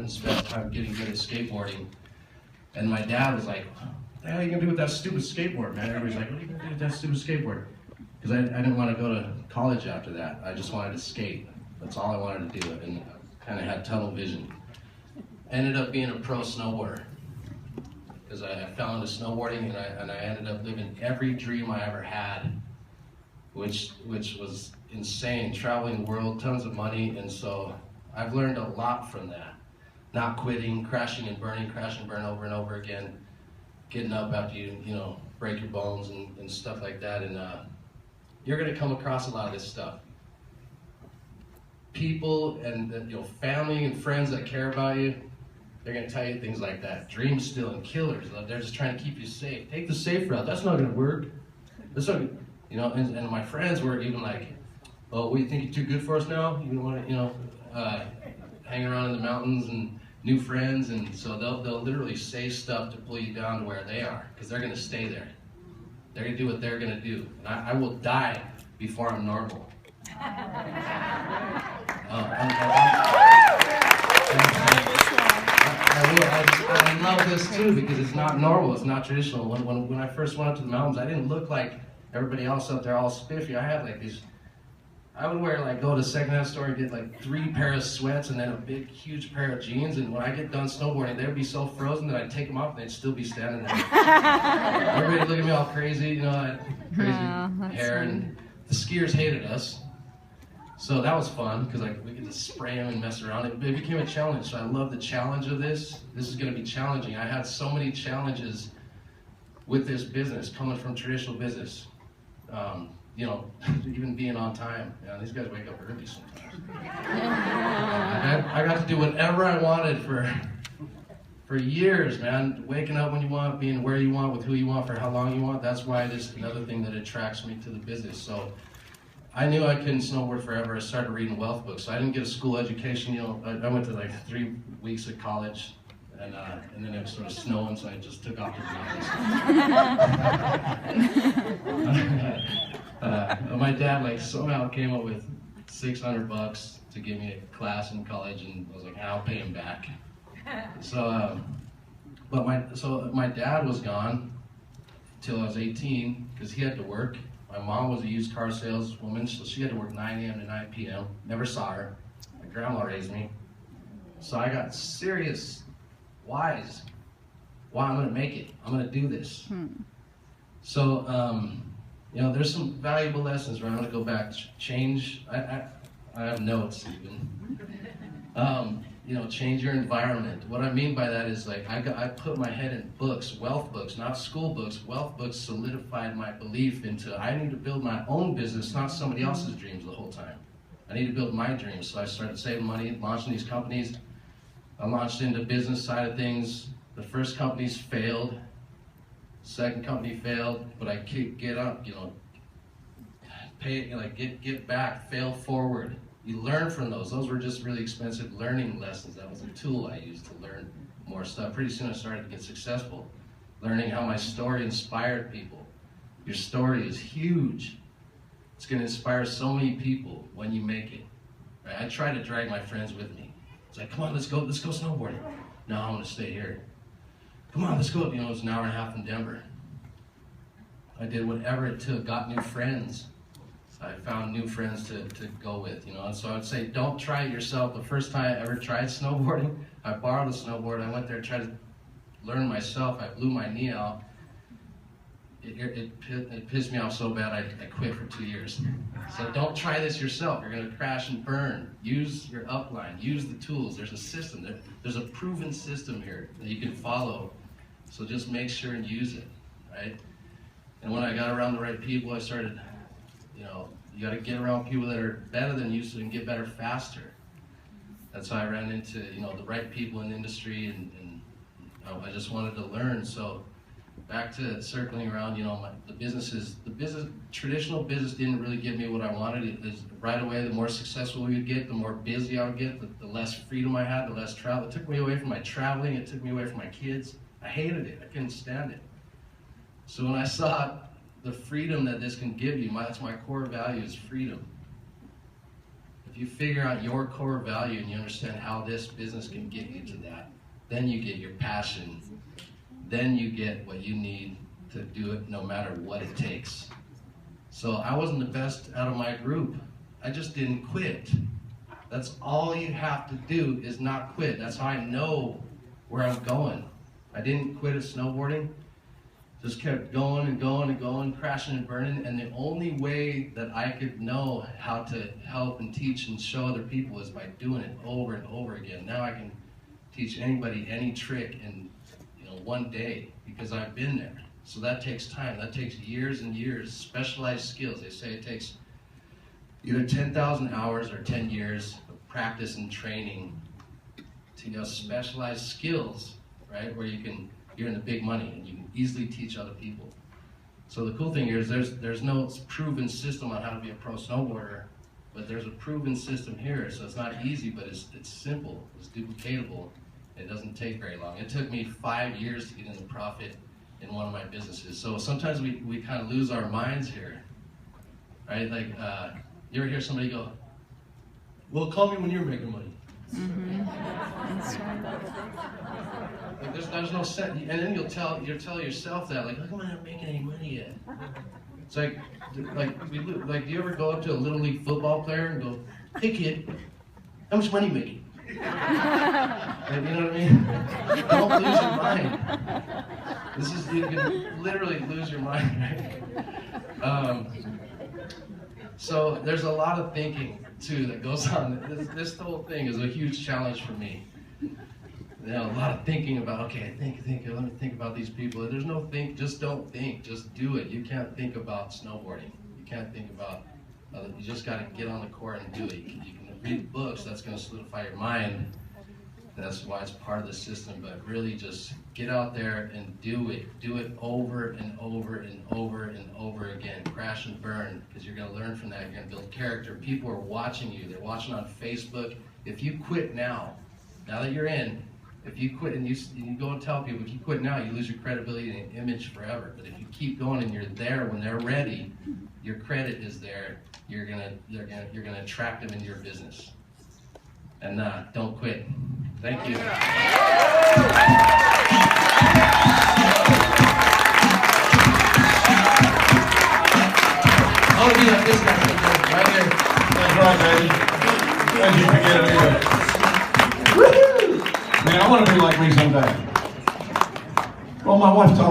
and spent time getting good at skateboarding. And my dad was like, what the hell are you gonna do with that stupid skateboard, man? Everybody's like, what are you gonna do with that stupid skateboard? Because I didn't want to go to college after that. I just wanted to skate. That's all I wanted to do, and I kind of had tunnel vision. Ended up being a pro snowboarder because I fell into snowboarding, and I ended up living every dream I ever had, which was insane. Traveling the world, tons of money, and so I've learned a lot from that. Not quitting, crashing and burning, crash and burn over and over again, getting up after you break your bones and stuff like that. And you're going to come across a lot of this stuff. People and family and friends that care about you, they're going to tell you things like that. Dream stealing killers. They're just trying to keep you safe. Take the safe route. That's not going to work. That's not, and my friends were even like, oh, we think you're too good for us now? You want to, hang around in the mountains and new friends, and so they'll literally say stuff to pull you down to where they are, because they're going to stay there. They're going to do what they're going to do. And I will die before I'm normal. I love this too, because it's not normal, it's not traditional. When I first went up to the mountains, I didn't look like everybody else up there all spiffy. I had like these, I would wear go to a secondhand store and get like 3 pairs of sweats and then a big, huge pair of jeans. And when I get done snowboarding, they would be so frozen that I'd take them off and they'd still be standing there. Everybody would look at me all crazy, I had crazy hair, and the skiers hated us. So that was fun, because we could just spray them and mess around. It became a challenge, so I love the challenge of this. This is going to be challenging. I had so many challenges with this business, coming from traditional business. Even being on time. These guys wake up early sometimes. I got to do whatever I wanted for years, man. Waking up when you want, being where you want, with who you want, for how long you want. That's why this is another thing that attracts me to the business. So I knew I couldn't snowboard forever. I started reading wealth books. So I didn't get a school education. I went to 3 weeks of college. And then it was sort of snowing, so I just took off to the mountains. My dad somehow came up with $600 to give me a class in college, and I was like, I'll pay him back. So, my dad was gone till I was 18 because he had to work. My mom was a used car saleswoman, so she had to work 9 a.m. to 9 p.m. Never saw her. My grandma raised me. So I got serious. Wise. Why I'm going to make it. I'm going to do this. So, there's some valuable lessons where I'm going to go back. Change. I have notes even. Change your environment. What I mean by that is I put my head in books, wealth books, not school books. Wealth books solidified my belief into I need to build my own business, not somebody else's dreams the whole time. I need to build my dreams. So I started saving money, launching these companies. I launched into business side of things. The first companies failed. Second company failed, but I get up, get back, fail forward. You learn from those. Those were just really expensive learning lessons. That was a tool I used to learn more stuff. Pretty soon I started to get successful, learning how my story inspired people. Your story is huge. It's going to inspire so many people when you make it. Right? I try to drag my friends with me. It's like, come on, let's go snowboarding. No, I'm going to stay here. Come on, let's go. It's an hour and a half from Denver. I did whatever it took, got new friends. I found new friends to go with, And so I would say, don't try it yourself. The first time I ever tried snowboarding, I borrowed a snowboard. I went there and tried to learn myself. I blew my knee out. It pissed me off so bad I quit for 2 years. So don't try this yourself. You're going to crash and burn. Use your upline. Use the tools. There's a system. There's a proven system here that you can follow. So just make sure and use it, right? And when I got around the right people, I started, you got to get around people that are better than you so you can get better faster. That's how I ran into, the right people in the industry, and I just wanted to learn. So back to circling around, traditional business didn't really give me what I wanted. Right away, the more successful we would get, the more busy I would get, the less freedom I had, the less travel. It took me away from my traveling, it took me away from my kids. I hated it, I couldn't stand it. So when I saw the freedom that this can give you, that's my core value, is freedom. if you figure out your core value and you understand how this business can get you to that, then you get your passion. Then you get what you need to do it no matter what it takes. So I wasn't the best out of my group. I just didn't quit. That's all you have to do is not quit. That's how I know where I'm going. I didn't quit at snowboarding. Just kept going and going and going, crashing and burning. And the only way that I could know how to help and teach and show other people is by doing it over and over again. Now I can teach anybody any trick in one day because I've been there. So that takes time. That takes years and years, specialized skills. They say it takes either 10,000 hours or 10 years of practice and training to specialized skills, right? Where you're in the big money and you can easily teach other people. So the cool thing here is there's no proven system on how to be a pro snowboarder, but there's a proven system here. So it's not easy, but it's simple, it's duplicatable. It doesn't take very long. It took me 5 years to get into profit in one of my businesses. So sometimes we kind of lose our minds here, right? Like, you ever hear somebody go, well, call me when you're making money. Like there's no sense, and then you'll tell yourself that, like, look, I'm not making any money yet. It's like do you ever go up to a little league football player and go, hey kid, how much money you making? And you know what I mean? Don't lose your mind. You can literally lose your mind, right? So there's a lot of thinking too that goes on. This whole thing is a huge challenge for me. A lot of thinking about, okay, let me think about these people. There's no think, just don't think, just do it. You can't think about snowboarding. You can't think about, you just got to get on the court and do it. You can read books, that's going to solidify your mind. That's why it's part of the system, but really just get out there and do it. Do it over and over and over and over again. Crash and burn, because you're going to learn from that. You're going to build character. People are watching you. They're watching on Facebook. If you quit now that you're in, if you quit and you go and tell people, if you quit now, you lose your credibility and image forever. But if you keep going and you're there when they're ready, your credit is there. You're gonna attract them into your business. And don't quit. Thank you. Oh yeah, this guy right here. That's right, baby. Thank you for getting me there. Woohoo! Man, I want to be like me someday. Well, my wife told